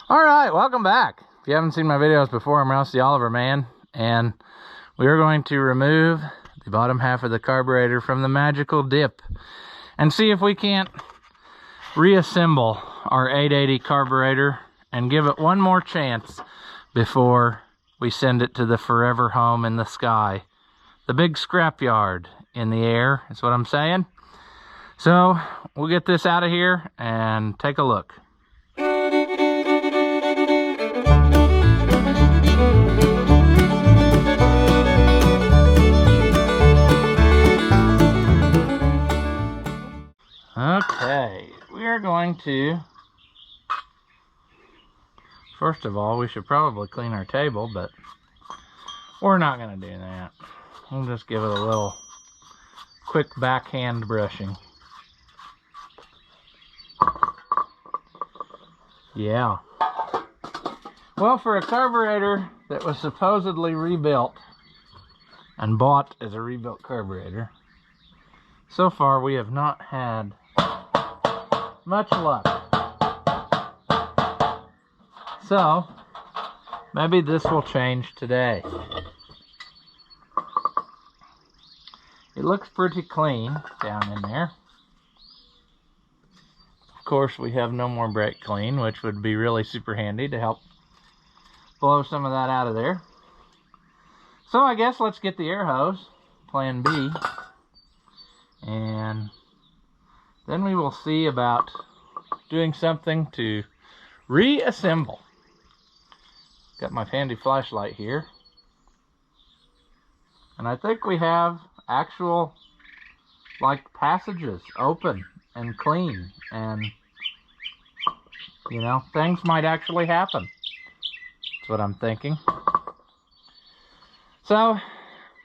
All right, welcome back. If you haven't seen my videos before, I'm Rouse the Oliver Man, and we are going to remove the bottom half of the carburetor from the magical dip and see if we can't reassemble our 880 carburetor and give it one more chance before we send it to the forever home in the sky. The big scrapyard in the air is what I'm saying. So we'll get this out of here and take a look. Okay, we are going to, first of all, we should probably clean our table, but we're not going to do that. We'll just give it a little quick backhand brushing. Yeah. Well, for a carburetor that was supposedly rebuilt and bought as a rebuilt carburetor, so far we have not had much luck. So maybe this will change today. It looks pretty clean down in there. Of course, we have no more brake clean, which would be really super handy to help blow some of that out of there. So I guess let's get the air hose, plan B, and then we will see about doing something to reassemble. Got my handy flashlight here, and I think we have actual like passages open and clean, and you know, things might actually happen. That's what I'm thinking. So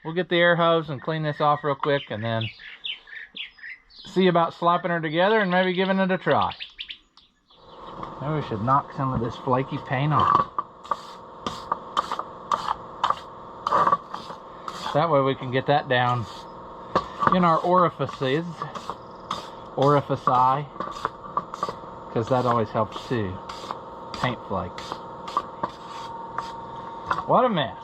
we'll get the air hose and clean this off real quick, and then see about slapping her together and maybe giving it a try. Maybe we should knock some of this flaky paint off. That way we can get that down in our orifices, orifici, because that always helps too. Paint flakes. What a mess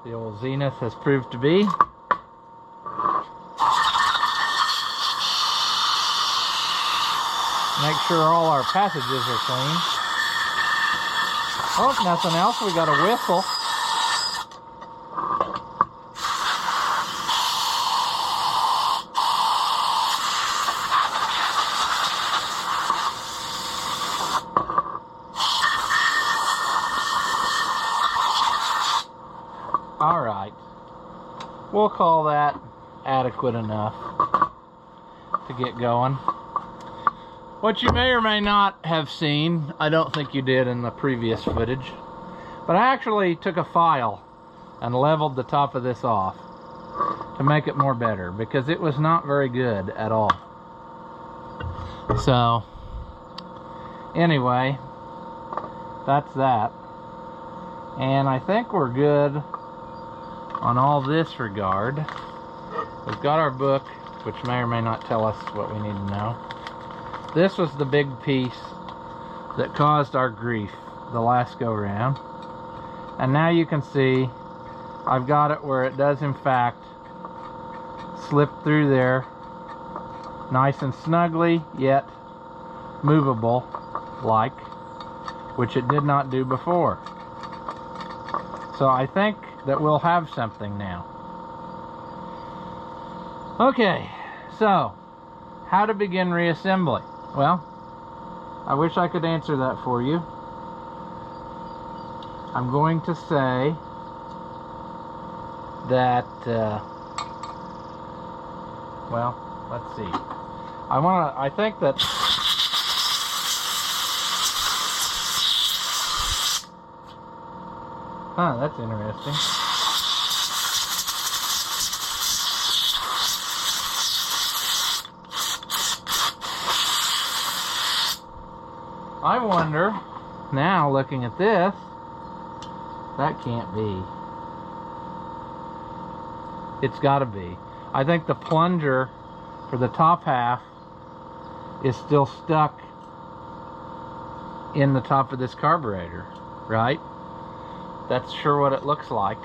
the old Zenith has proved to be. Make sure all our passages are clean. Oh, if nothing else, we got a whistle. All right, we'll call that adequate enough to get going. What you may or may not have seen, I don't think you did in the previous footage, but I actually took a file and leveled the top of this off to make it more better, because it was not very good at all. So anyway, that's that. And I think we're good on all this regard. We've got our book, which may or may not tell us what we need to know. This was the big piece that caused our grief the last go round. And now you can see I've got it where it does in fact slip through there nice and snugly, yet movable like, which it did not do before. So I think that we'll have something now. Okay, so how to begin reassembly? Well, I wish I could answer that for you. I'm going to say that, well, let's see. I think that that's interesting. I wonder, now looking at this, that can't be. It's got to be. I think the plunger for the top half is still stuck in the top of this carburetor, right? That's sure what it looks like.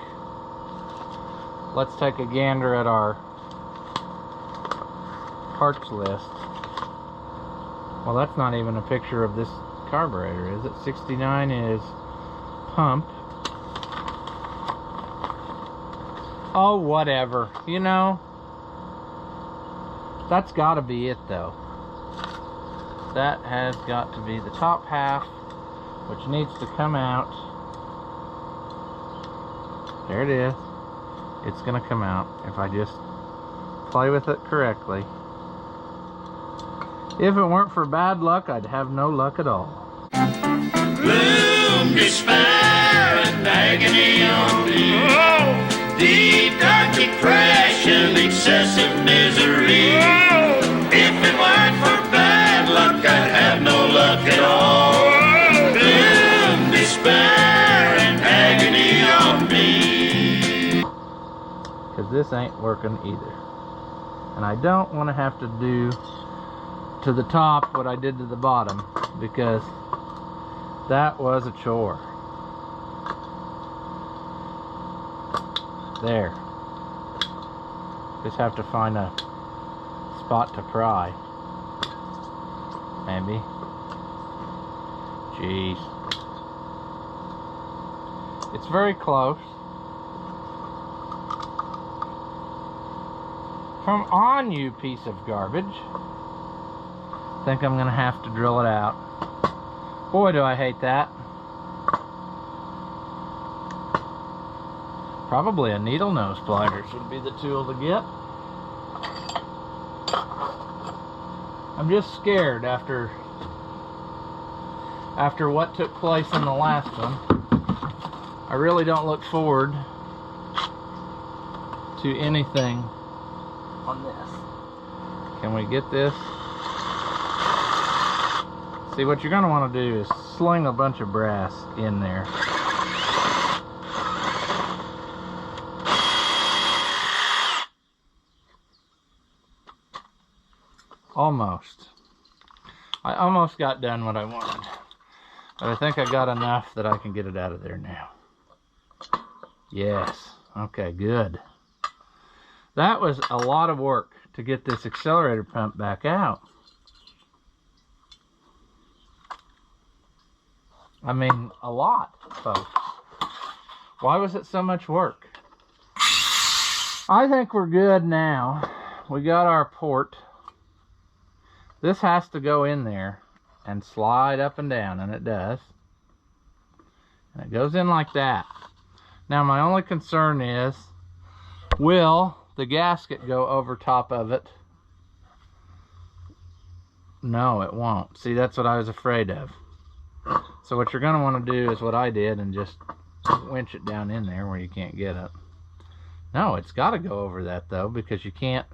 Let's take a gander at our parts list. Well, that's not even a picture of this carburetor, is it? 69 is pump. Oh, whatever. You know, that's got to be it, though. That has got to be the top half, which needs to come out. There it is. It's going to come out if I just play with it correctly. If it weren't for bad luck, I'd have no luck at all. Gloom, despair, and agony on me. Deep, dark depression, excessive misery. If it weren't for bad luck, I'd have no luck at all. Gloom, despair, and agony on me. Because this ain't working either. And I don't want to have to do to the top what I did to the bottom, because that was a chore. There. Just have to find a spot to pry. Maybe. Jeez. It's very close. Come on, you piece of garbage. I think I'm gonna have to drill it out. Boy, do I hate that. Probably a needle nose pliers would be the tool to get. I'm just scared after what took place in the last one. I really don't look forward to anything on this. Can we get this? See, what you're going to want to do is sling a bunch of brass in there. Almost. I almost got done what I wanted. But I think I got enough that I can get it out of there now. Yes. Okay, good. That was a lot of work to get this accelerator pump back out. I mean, a lot, folks. Why was it so much work? I think we're good now. We got our port. This has to go in there and slide up and down, and it does. And it goes in like that. Now, my only concern is, will the gasket go over top of it? No, it won't. See, that's what I was afraid of. So what you're going to want to do is what I did and just winch it down in there where you can't get it. No, it's got to go over that, though, because you can't.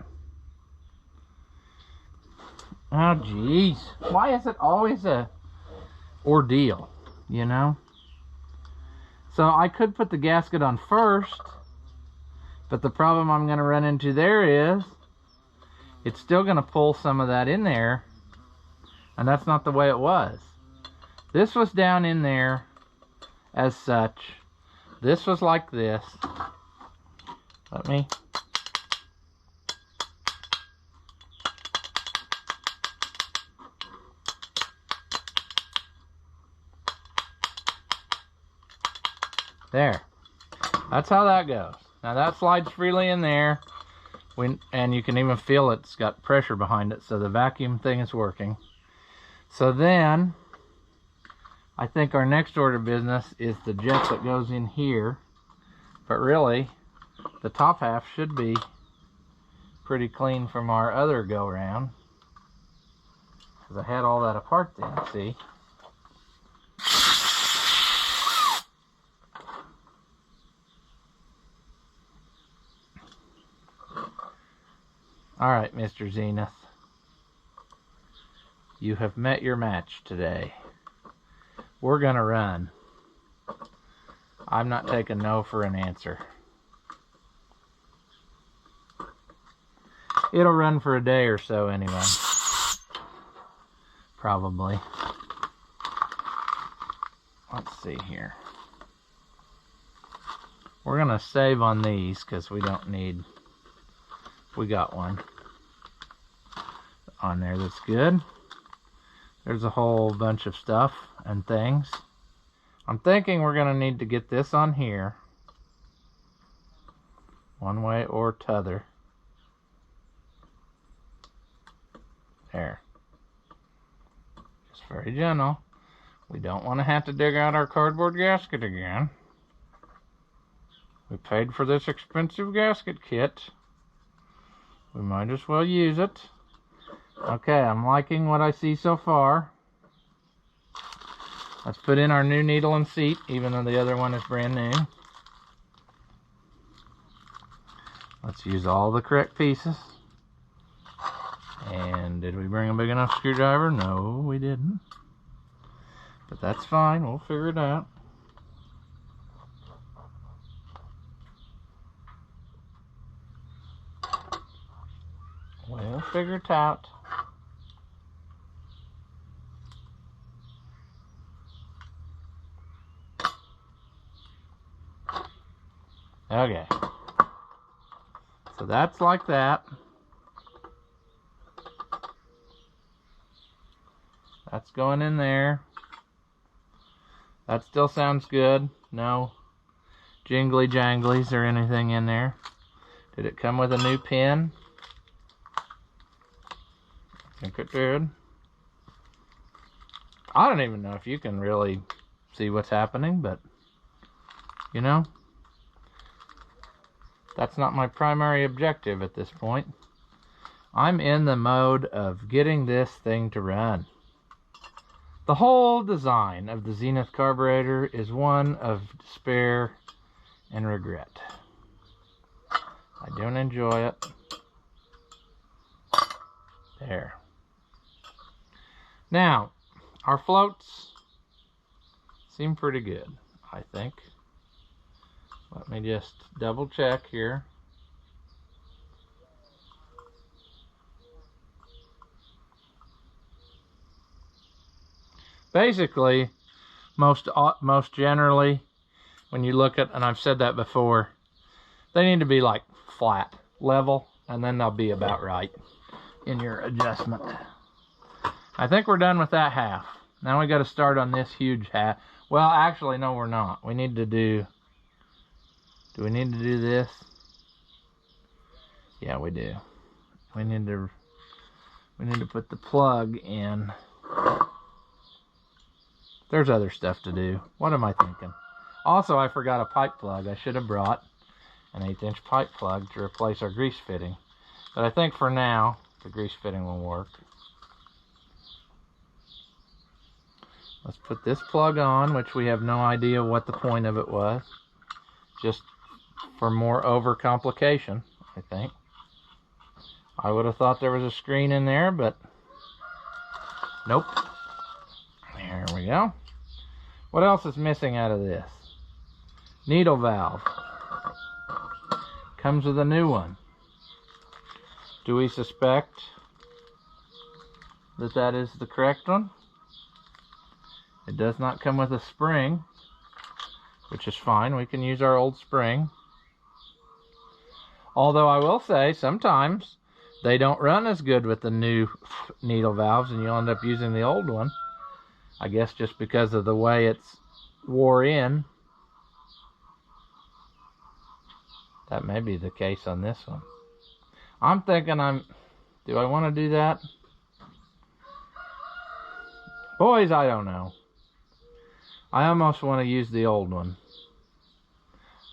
Oh, geez. Why is it always a ordeal, you know? So I could put the gasket on first, but the problem I'm going to run into there is it's still going to pull some of that in there, and that's not the way it was. This was down in there as such. This was like this. Let me. There. That's how that goes. Now that slides freely in there. And you can even feel it's got pressure behind it, so the vacuum thing is working. So then, I think our next order of business is the jet that goes in here. But really, the top half should be pretty clean from our other go-around. Because I had all that apart then, see? Alright, Mr. Zenith. You have met your match today. We're gonna run. I'm not taking no for an answer. It'll run for a day or so anyway. Probably. let's see here. We're gonna save on these because we don't need, we got one on there that's good. There's a whole bunch of stuff and things. I'm thinking we're gonna need to get this on here, one way or t'other. There. Just very gentle. We don't want to have to dig out our cardboard gasket again. We paid for this expensive gasket kit. We might as well use it. Okay, I'm liking what I see so far. Let's put in our new needle and seat, even though the other one is brand new. Let's use all the correct pieces. And did we bring a big enough screwdriver? No, we didn't. But that's fine, we'll figure it out. We'll figure it out. Okay. So that's like that. That's going in there. That still sounds good. No jingly janglies or anything in there. Did it come with a new pin? I think it did. I don't even know if you can really see what's happening, but you know, that's not my primary objective at this point. I'm in the mode of getting this thing to run. The whole design of the Zenith carburetor is one of despair and regret. I don't enjoy it. There. Now, our floats seem pretty good, I think. Let me just double check here. Basically, most generally, when you look at, and I've said that before, they need to be like flat, level, and then they'll be about right in your adjustment. I think we're done with that half. Now we got to start on this huge half. Well, actually, no, we're not. We need to do we need to do this? Yeah, we do. We need to put the plug in. There's other stuff to do. What am I thinking? Also, I forgot a pipe plug. I should have brought an 1/8" pipe plug to replace our grease fitting. But I think for now, the grease fitting will work. Let's put this plug on, which we have no idea what the point of it was. Just for more overcomplication, I think. I would have thought there was a screen in there, but nope. There we go. What else is missing out of this? Needle valve. Comes with a new one. Do we suspect that that is the correct one? It does not come with a spring, which is fine. We can use our old spring. Although I will say, sometimes they don't run as good with the new needle valves, and you'll end up using the old one. I guess just because of the way it's wore in. That may be the case on this one. I'm thinking do I want to do that? Boys, I don't know. I almost want to use the old one.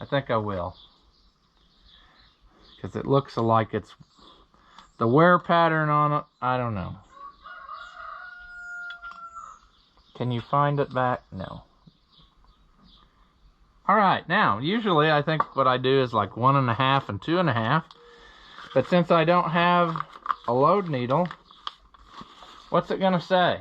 I think I will. Because it looks like it's the wear pattern on it. I don't know. Can you find it back? No. Alright, now, usually I think what I do is like 1.5 and 2.5. But since I don't have a load needle, what's it going to say?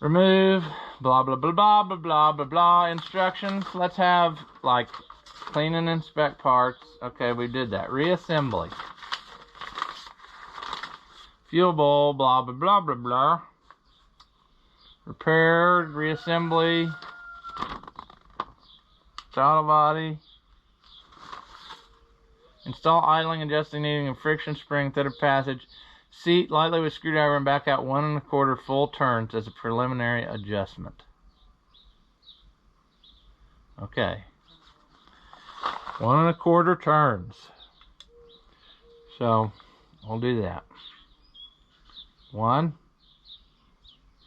Remove, blah, blah, blah, blah, blah, blah, blah, blah, instructions. Let's have, like, clean and inspect parts. Okay, we did that. Reassembly. Fuel bowl, blah, blah, blah, blah, blah. Repair, reassembly, throttle body. Install idling, adjusting, needing a friction spring, threaded passage. Seat lightly with screwdriver and back out 1 1/4 full turns as a preliminary adjustment. Okay. 1 1/4 turns. So, we'll do that. 1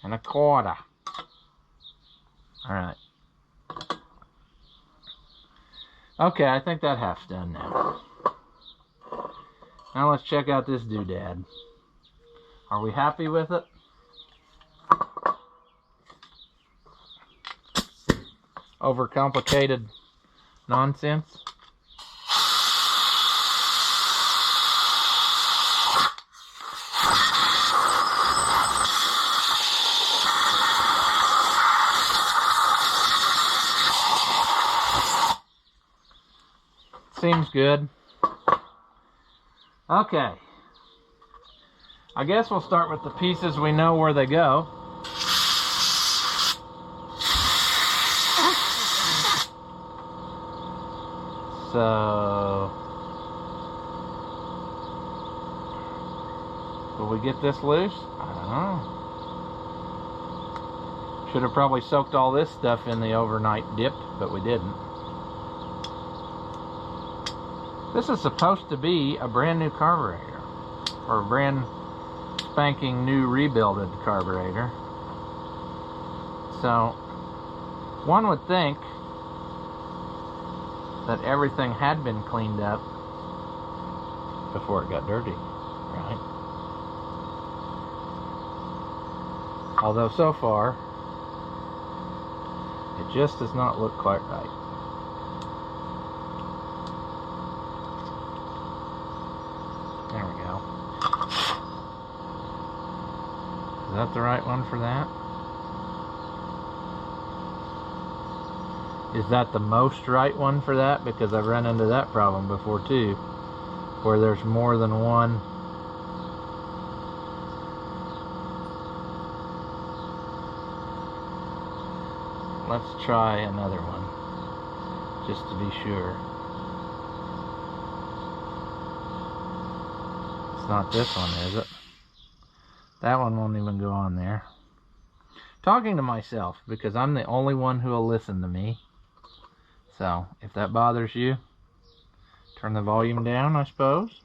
1/4. Alright. Okay, I think that half's done now. Now let's check out this doodad. Are we happy with it? Overcomplicated nonsense? Seems good. Okay. I guess we'll start with the pieces we know where they go. So, will we get this loose? I don't know. Should have probably soaked all this stuff in the overnight dip, but we didn't. This is supposed to be a brand new carburetor, or a brand spanking new rebuilded carburetor. So, one would think that everything had been cleaned up before it got dirty, right? Although so far, it just does not look quite right. There we go. Is that the right one for that? Is that the most right one for that? Because I've run into that problem before too, where there's more than one. Let's try another one, just to be sure. It's not this one, is it? That one won't even go on there. Talking to myself, because I'm the only one who will listen to me. So, if that bothers you, turn the volume down, I suppose.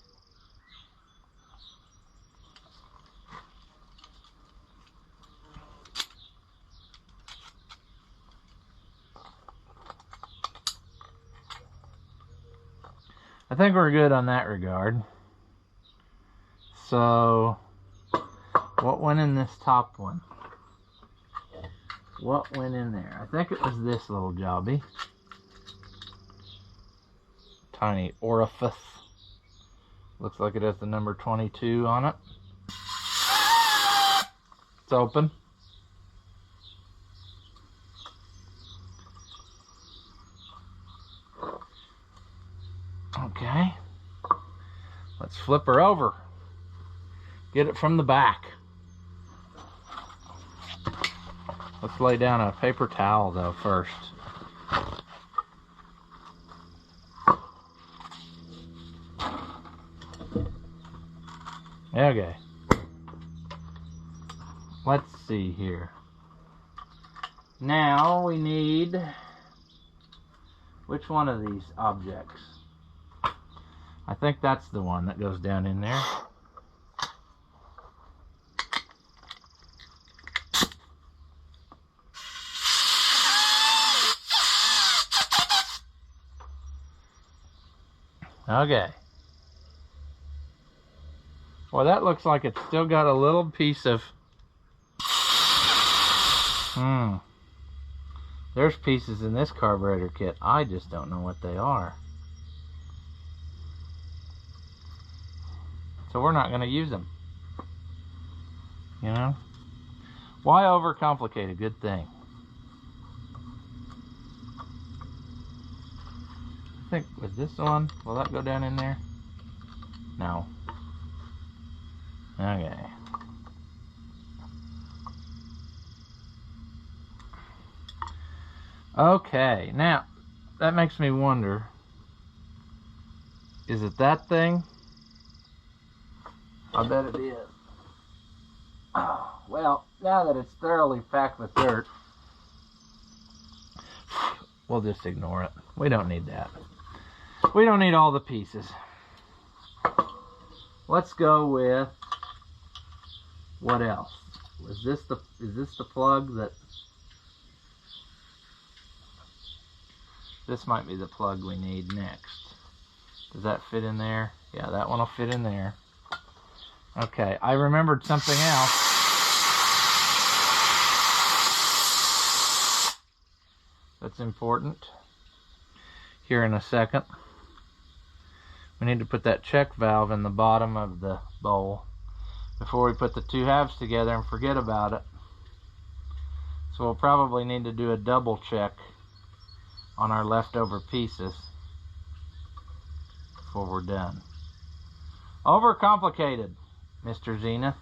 I think we're good on that regard. So, what went in this top one? What went in there? I think it was this little jobby. Tiny orifice. Looks like it has the number 22 on it. It's open. Okay. Let's flip her over. Get it from the back. Let's lay down a paper towel though first. Okay. Let's see here. Now we need, which one of these objects? I think that's the one that goes down in there. Okay. Well, that looks like it's still got a little piece of... There's pieces in this carburetor kit. I just don't know what they are. So we're not going to use them. You know? Why overcomplicate a good thing? I think, was this the one? Will that go down in there? No. Okay. Okay, now that makes me wonder, is it that thing? I bet it is. Oh, well, now that it's thoroughly packed with dirt, we'll just ignore it. We don't need that. We don't need all the pieces. Let's go with, what else? Is this the plug that, this might be the plug we need next. Does that fit in there? Yeah, that one will fit in there. Okay, I remembered something else. That's important. Here in a second. We need to put that check valve in the bottom of the bowl before we put the two halves together and forget about it. So we'll probably need to do a double check on our leftover pieces before we're done. Overcomplicated, Mr. Zenith.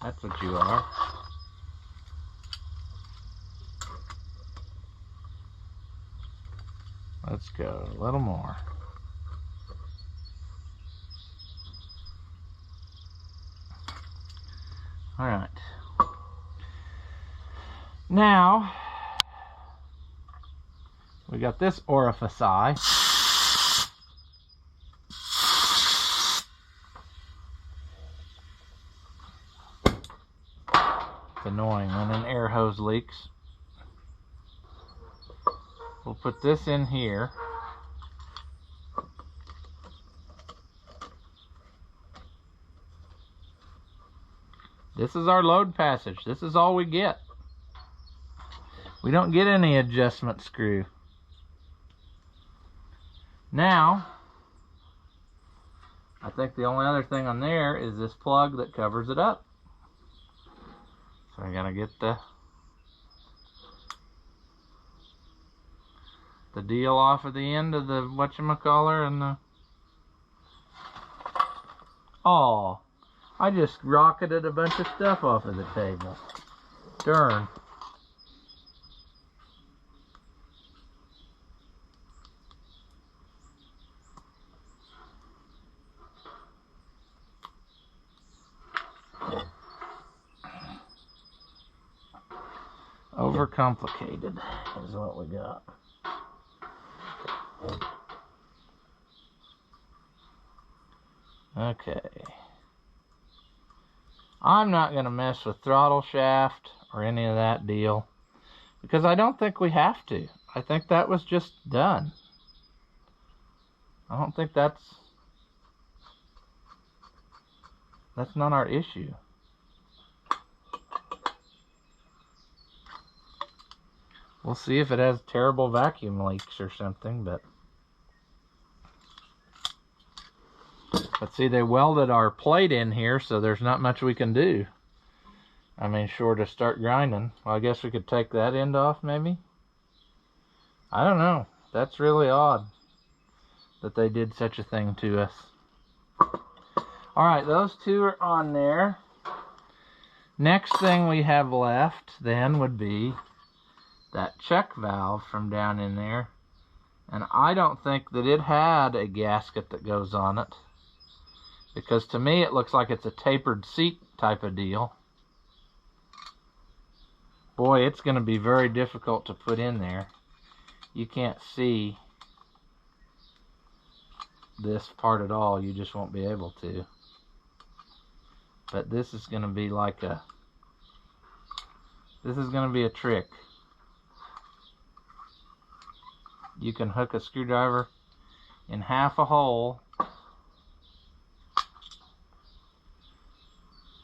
That's what you are. Let's go a little more. All right. Now, we got this orifice eye. It's annoying when an air hose leaks. We'll put this in here. This is our load passage. This is all we get. We don't get any adjustment screw. Now, I think the only other thing on there is this plug that covers it up. So I gotta get the deal off of the end of the whatchamacallit and the... Oh, I just rocketed a bunch of stuff off of the table. Darn. Overcomplicated is what we got. Okay. I'm not going to mess with throttle shaft or any of that deal because I don't think we have to. I think that was just done. I don't think that's not our issue. We'll see if it has terrible vacuum leaks or something, but see, they welded our plate in here, so there's not much we can do. I mean, short of start grinding. Well, I guess we could take that end off, maybe? I don't know. That's really odd that they did such a thing to us. Alright, those two are on there. Next thing we have left, then, would be that check valve from down in there. And I don't think that it had a gasket that goes on it, because to me it looks like it's a tapered seat type of deal. Boy, it's going to be very difficult to put in there. You can't see this part at all. You just won't be able to. But this is going to be like a... This is going to be a trick. You can hook a screwdriver in half a hole,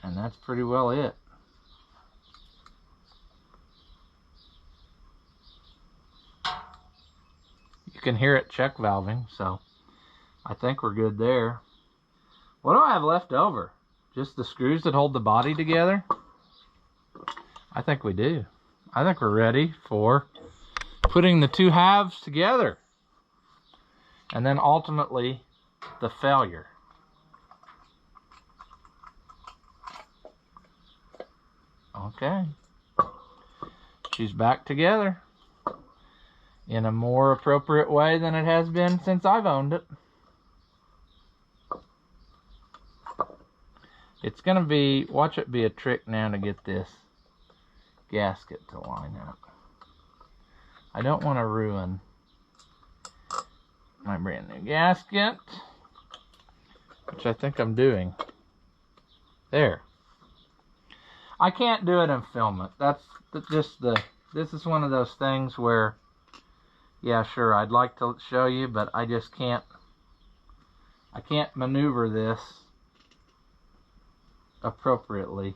and that's pretty well it. You can hear it check valving, so I think we're good there. What do I have left over? Just the screws that hold the body together? I think we do. I think we're ready for putting the two halves together. And then ultimately, the failure. Okay. she's back together in a more appropriate way than it has been since I've owned it. It's gonna be, watch it be a trick now to get this gasket to line up. I don't want to ruin my brand new gasket, which I think I'm doing. There. I can't do it and film it. That's just this is one of those things where, yeah, sure, I'd like to show you, but I just can't. I can't maneuver this appropriately.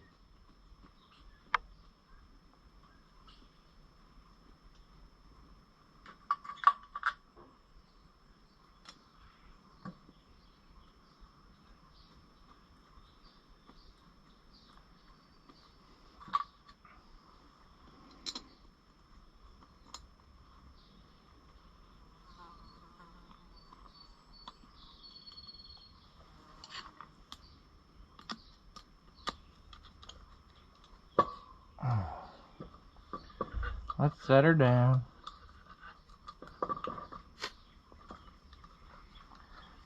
Let's set her down.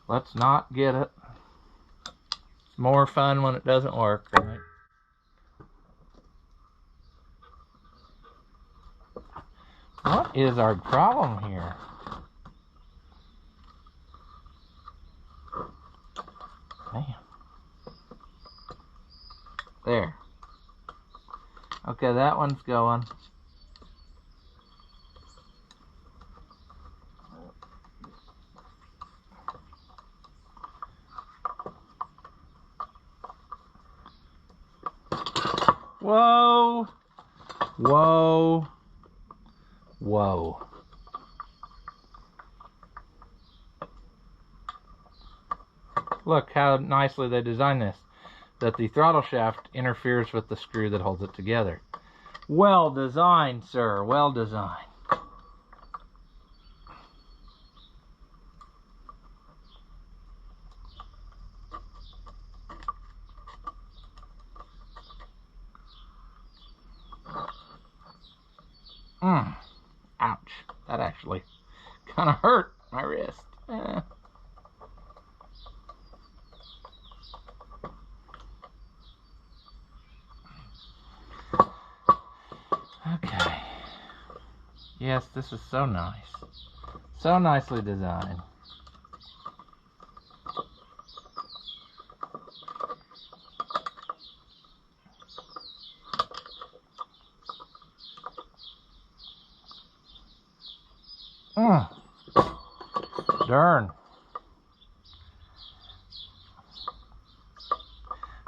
Let's not get it. It's more fun when it doesn't work, right? What is our problem here? Man. There. Okay, that one's going. Whoa, whoa, whoa. Look how nicely they designed this, that the throttle shaft interferes with the screw that holds it together. Well designed, sir, well designed. Ouch. That actually kind of hurt my wrist. Okay. Yes, this is so nice. So nicely designed. Darn.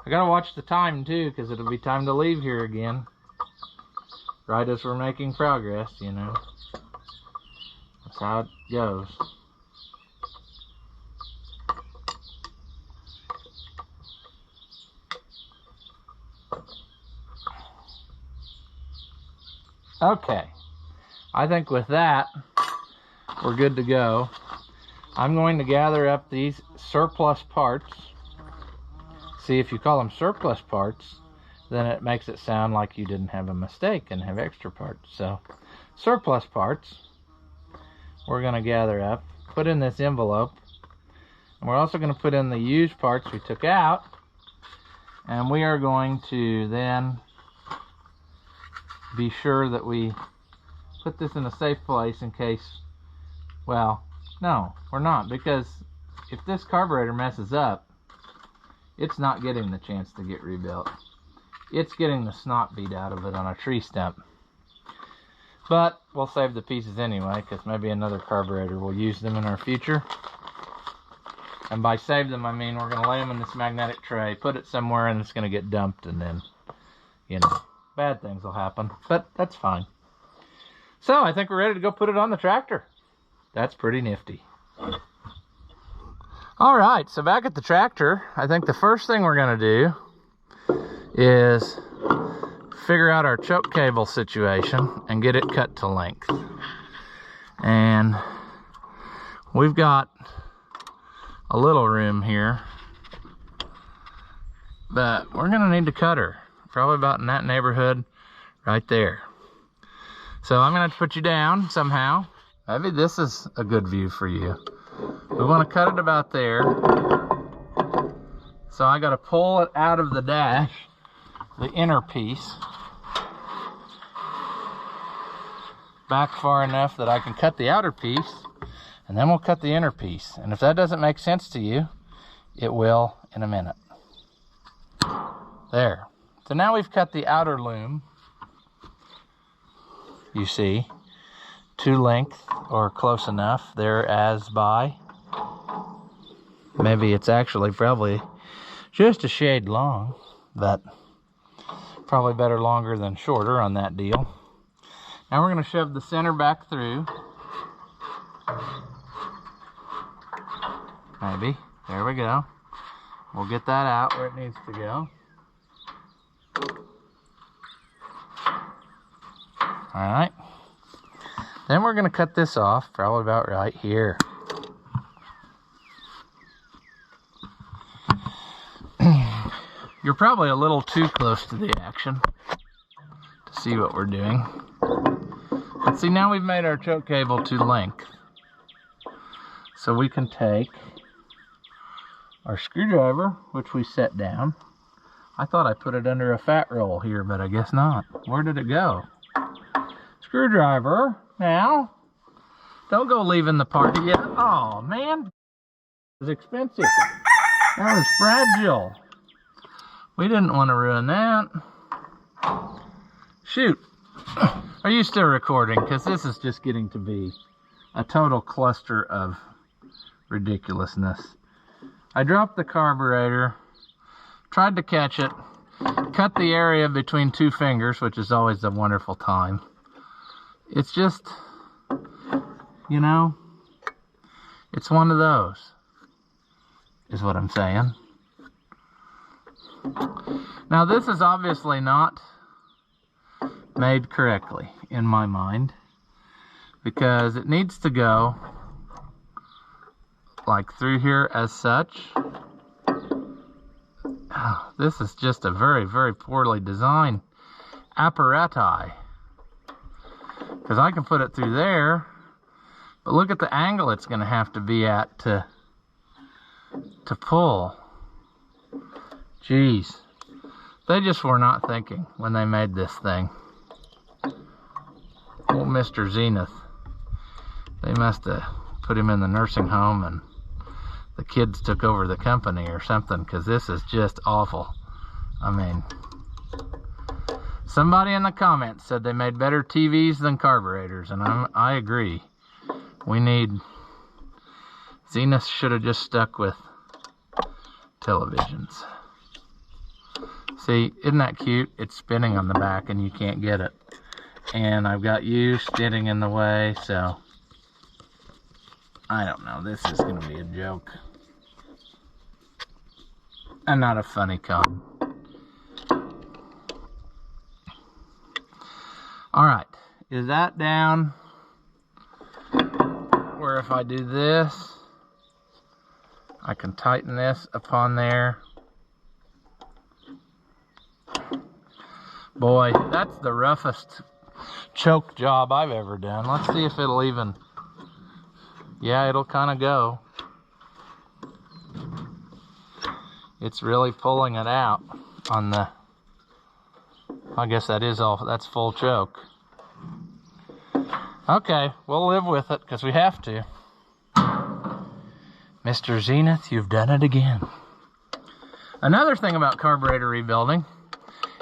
I gotta watch the time too, because it'll be time to leave here again. Right as we're making progress, you know. That's how it goes. Okay. I think with that, we're good to go. I'm going to gather up these surplus parts. See, if you call them surplus parts, then it makes it sound like you didn't have a mistake and have extra parts. So, surplus parts, we're going to gather up, put in this envelope, and we're also going to put in the used parts we took out, and we are going to then be sure that we put this in a safe place in case, well, no, we're not, because if this carburetor messes up, it's not getting the chance to get rebuilt. It's getting the snot beat out of it on a tree stump. But we'll save the pieces anyway, because maybe another carburetor will use them in our future. And by save them, I mean we're going to lay them in this magnetic tray, put it somewhere, and it's going to get dumped, and then, you know, bad things will happen. But that's fine. So I think we're ready to go put it on the tractor. That's pretty nifty. All right, so back at the tractor, I think the first thing we're going to do is figure out our choke cable situation and get it cut to length. And we've got a little room here, but we're going to need to cut her. Probably about in that neighborhood right there. So I'm gonna put you down somehow. Maybe this is a good view for you. We want to cut it about there. So I got to pull it out of the dash, the inner piece, back far enough that I can cut the outer piece, and then we'll cut the inner piece. And if that doesn't make sense to you, it will in a minute. There. So now we've cut the outer loom, you see, to length or close enough there as by. Maybe it's actually probably just a shade long, but probably better longer than shorter on that deal. Now we're going to shove the center back through. Maybe. There we go. We'll get that out where it needs to go. Alright. Then we're going to cut this off, probably about right here. You're probably a little too close to the action to see what we're doing. But see, now we've made our choke cable to length. So we can take our screwdriver, which we set down. I thought I put it under a fat roll here, but I guess not. Where did it go? Screwdriver, now. Don't go leaving the party yet. Oh, man. It was expensive. That was fragile. We didn't want to ruin that. Shoot. Are you still recording? Because this is just getting to be a total cluster of ridiculousness. I dropped the carburetor, tried to catch it, cut the area between two fingers, which is always a wonderful time. It's just, you know, it's one of those, is what I'm saying. Now this is obviously not made correctly in my mind, because it needs to go like through here as such. Oh, this is just a very, very poorly designed apparatus, because I can put it through there, but look at the angle it's going to have to be at to pull. Jeez, they just were not thinking when they made this thing. Old Mr. Zenith, they must have put him in the nursing home and the kids took over the company or something, because this is just awful. I mean, somebody in the comments said they made better TVs than carburetors, and I agree. Zenith should have just stuck with televisions. See, isn't that cute? It's spinning on the back and you can't get it. And I've got you standing in the way, so I don't know. This is going to be a joke. And not a funny con. Alright, is that down where if I do this, I can tighten this upon there? Boy, that's the roughest choke job I've ever done. Let's see if it'll even... Yeah, it'll kind of go. It's really pulling it out on the... I guess that is all. That's full choke. Okay, we'll live with it because we have to. Mr. Zenith, you've done it again. Another thing about carburetor rebuilding,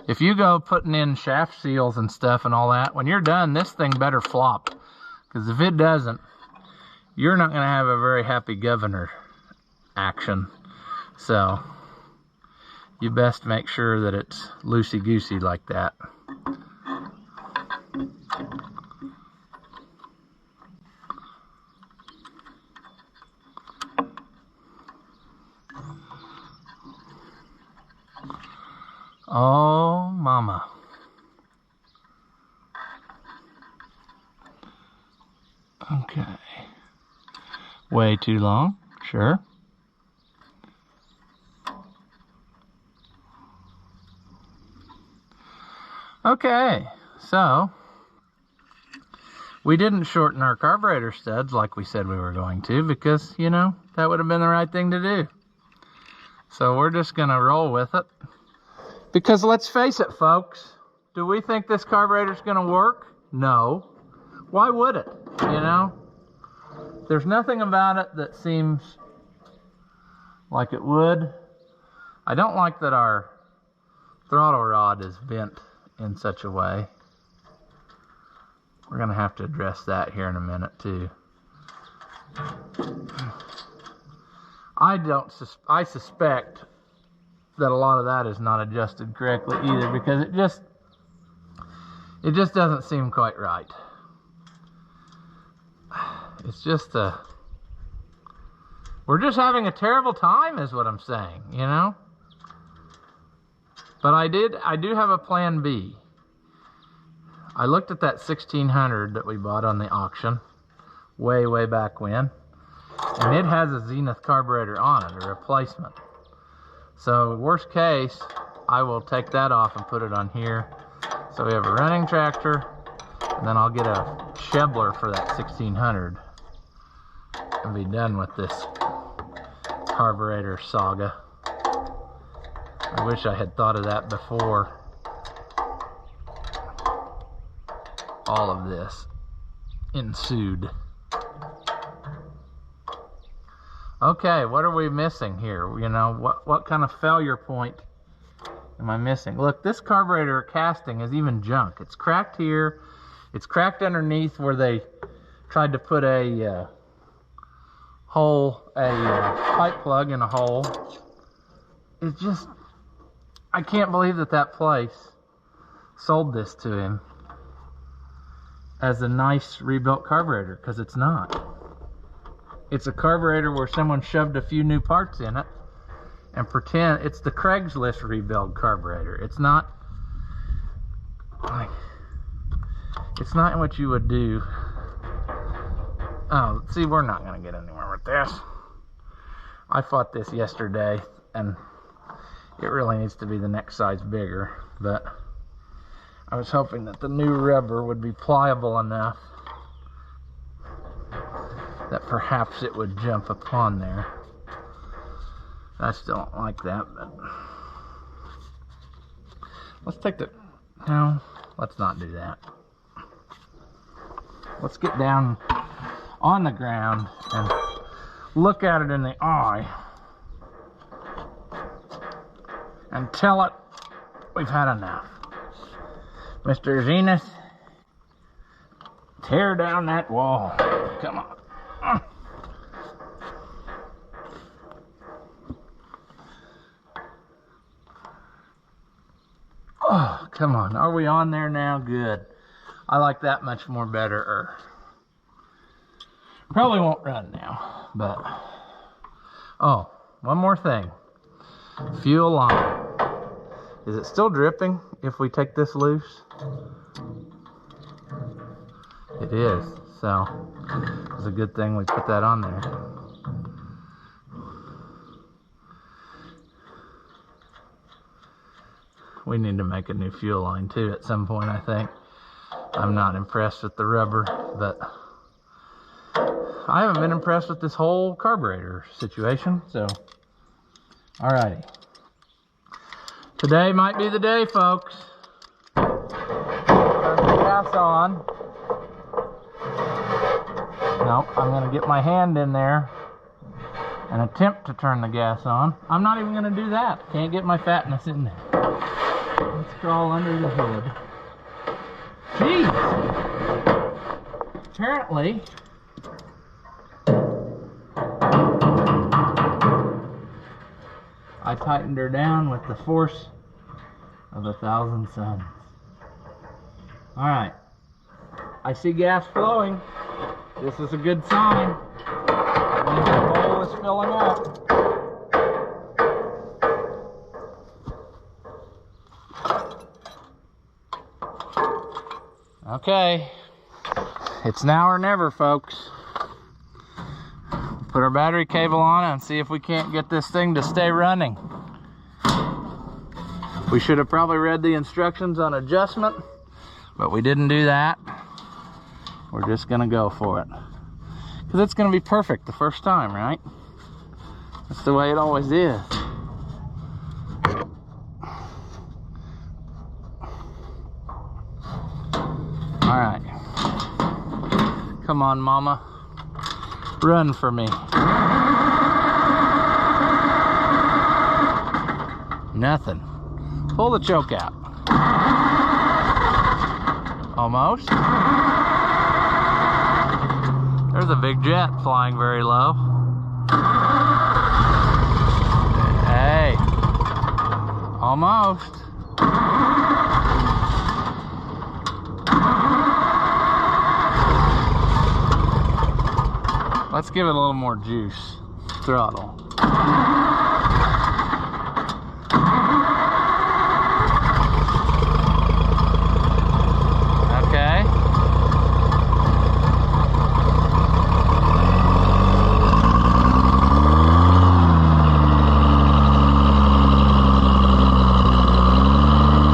if you go putting in shaft seals and stuff and all that, when you're done, this thing better flop. Because if it doesn't, you're not going to have a very happy governor action. So, you best make sure that it's loosey-goosey like that. Oh, mama. Okay. Way too long, sure. Okay, so We didn't shorten our carburetor studs like we said we were going to, because, you know, that would have been the right thing to do. So we're just gonna roll with it. Because let's face it, folks, do we think this carburetor's gonna work? No. Why would it, you know? There's nothing about it that seems like it would. I don't like that our throttle rod is bent in such a way. We're gonna have to address that here in a minute too. I suspect that a lot of that is not adjusted correctly either, because it just doesn't seem quite right. It's just we're just having a terrible time is what I'm saying, you know? But I do have a plan B. I looked at that 1600 that we bought on the auction way back when, and it has a Zenith carburetor on it, a replacement. So worst case, I will take that off and put it on here. So we have a running tractor, and then I'll get a Shebler for that 1600 and be done with this carburetor saga. I wish I had thought of that before all of this ensued. Okay, what are we missing here? You know, what kind of failure point am I missing? Look, this carburetor casting is even junk. It's cracked here. It's cracked underneath where they tried to put a pipe plug in a hole. It's just, I can't believe that place sold this to him as a nice rebuilt carburetor, because it's not. It's a carburetor where someone shoved a few new parts in it and pretend it's the Craigslist rebuild carburetor. It's not like, it's not what you would do. Oh, see, we're not gonna get anywhere with this. I fought this yesterday, and it really needs to be the next size bigger, but I was hoping that the new rubber would be pliable enough that perhaps it would jump upon there. I still don't like that, but let's take the, no, let's not do that. Let's get down on the ground and look at it in the eye and tell it we've had enough. Mr. Zenith, tear down that wall. Come on. Oh, come on. Are we on there now? Good. I like that much more better. Probably won't run now, but oh, one more thing. Fuel line. Is it still dripping if we take this loose? It is, so it's a good thing we put that on there. We need to make a new fuel line too at some point, I think. I'm not impressed with the rubber, but I haven't been impressed with this whole carburetor situation, so alrighty. Today might be the day, folks. Turn the gas on. Nope, I'm gonna get my hand in there and attempt to turn the gas on. I'm not even gonna do that. Can't get my fatness in there. Let's crawl under the hood. Jeez! Apparently, I tightened her down with the force of 1,000 suns. Alright. I see gas flowing. This is a good sign. That means the bowl is filling up. Okay. It's now or never, folks. Put our battery cable on and see if we can't get this thing to stay running. We should have probably read the instructions on adjustment, but we didn't do that. we're just gonna go for it. Because it's gonna be perfect the first time, right? That's the way it always is. All right. Come on, mama. Run for me. Nothing. Pull the choke out. Almost. There's a big jet flying very low. Hey. Almost. Let's give it a little more juice. Throttle. Okay.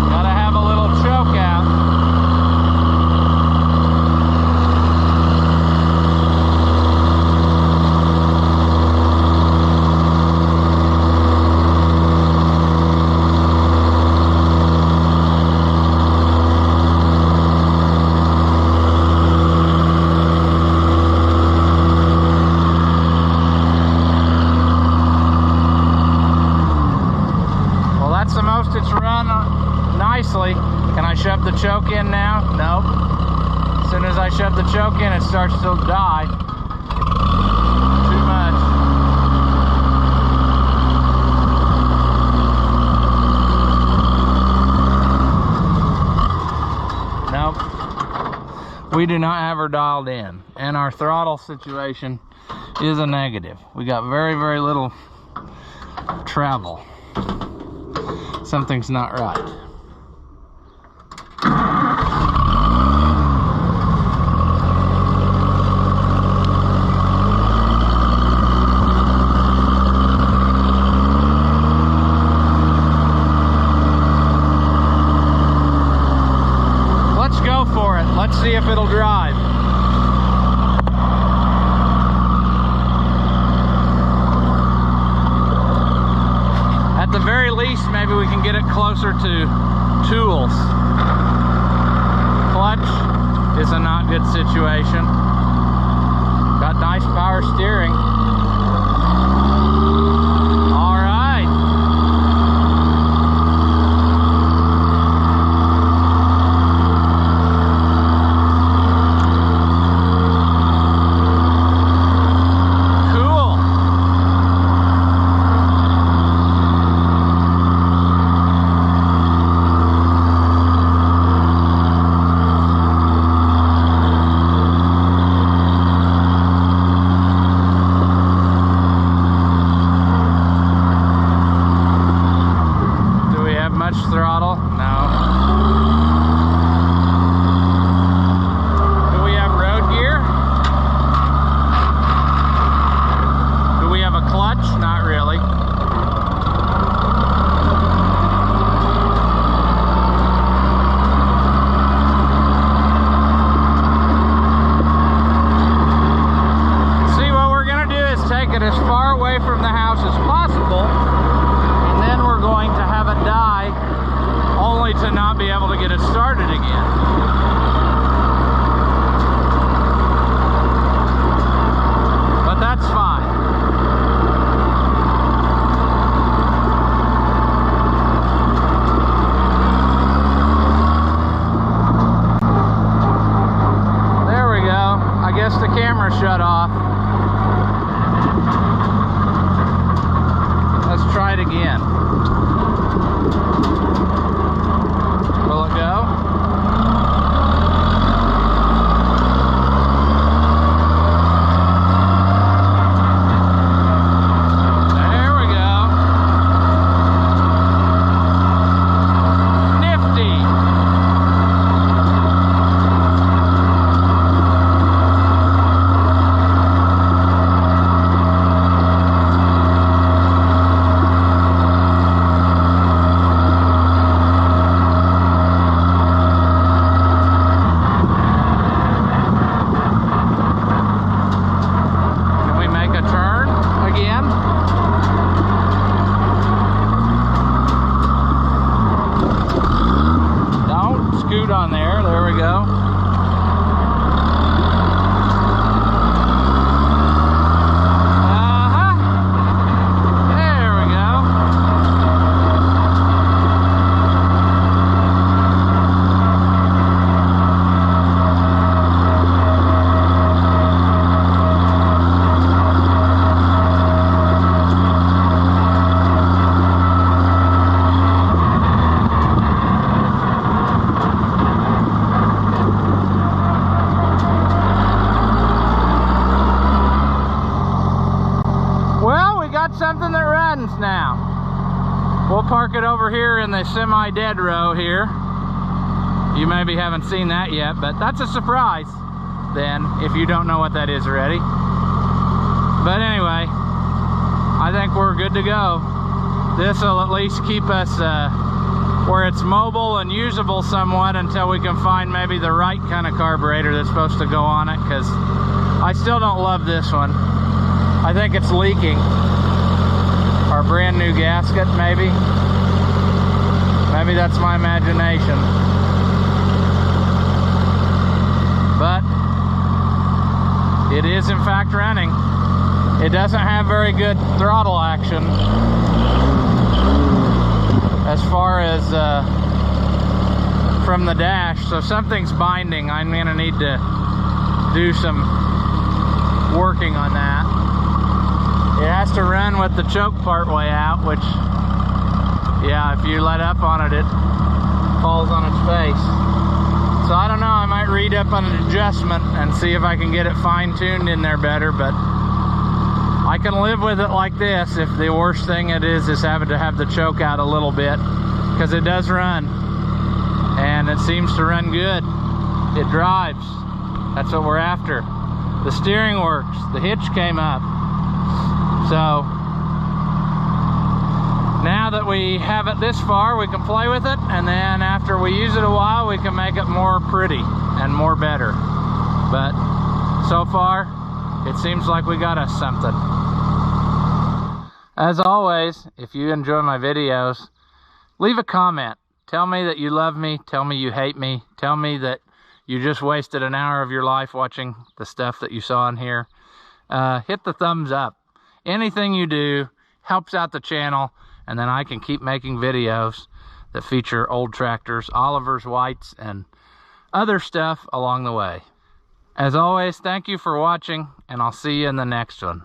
Gotta have a little choke out. It's run nicely. Can I shove the choke in now? Nope. As soon as I shove the choke in, it starts to die. Too much. Nope. We do not have her dialed in. And our throttle situation is a negative. We got very, very little travel. Something's not right. Let's go for it. Let's see if it'll drive. At the very least, maybe we can get it closer to tools. Clutch is a not good situation. Got nice power steering. All right. Throttle? No. Do we have road gear? Do we have a clutch? Not really. See, what we're going to do is take it as far away from the house as possible, and then we're going to have it die, only to not be able to get it started again. But that's fine. There we go. I guess the camera shut off. Let's try it again. Will it go? There we go. Nifty. on there. There we go. There we go. Something that runs now. We'll park it over here in the semi-dead row here. You maybe haven't seen that yet, but that's a surprise then, if you don't know what that is already. But anyway, I think we're good to go. This will at least keep us where it's mobile and usable somewhat until we can find maybe the right kind of carburetor that's supposed to go on it, because I still don't love this one. I think it's leaking. Our brand new gasket, maybe. Maybe that's my imagination. But it is in fact running. It doesn't have very good throttle action as far as from the dash, so something's binding. I'm gonna need to do some working on that. It has to run with the choke part way out, which, yeah, if you let up on it, it falls on its face. So I don't know, I might read up on an adjustment and see if I can get it fine-tuned in there better, but I can live with it like this if the worst thing it is having to have the choke out a little bit, because it does run, and it seems to run good. It drives. That's what we're after. The steering works. The hitch came up. So now that we have it this far, we can play with it, and then after we use it a while, we can make it more pretty and more better. But so far, it seems like we got us something. As always, if you enjoy my videos, leave a comment. Tell me that you love me. Tell me you hate me. Tell me that you just wasted an hour of your life watching the stuff that you saw in here. Hit the thumbs up. Anything you do helps out the channel, and then I can keep making videos that feature old tractors, Olivers, Whites, and other stuff along the way. As always, thank you for watching, and I'll see you in the next one.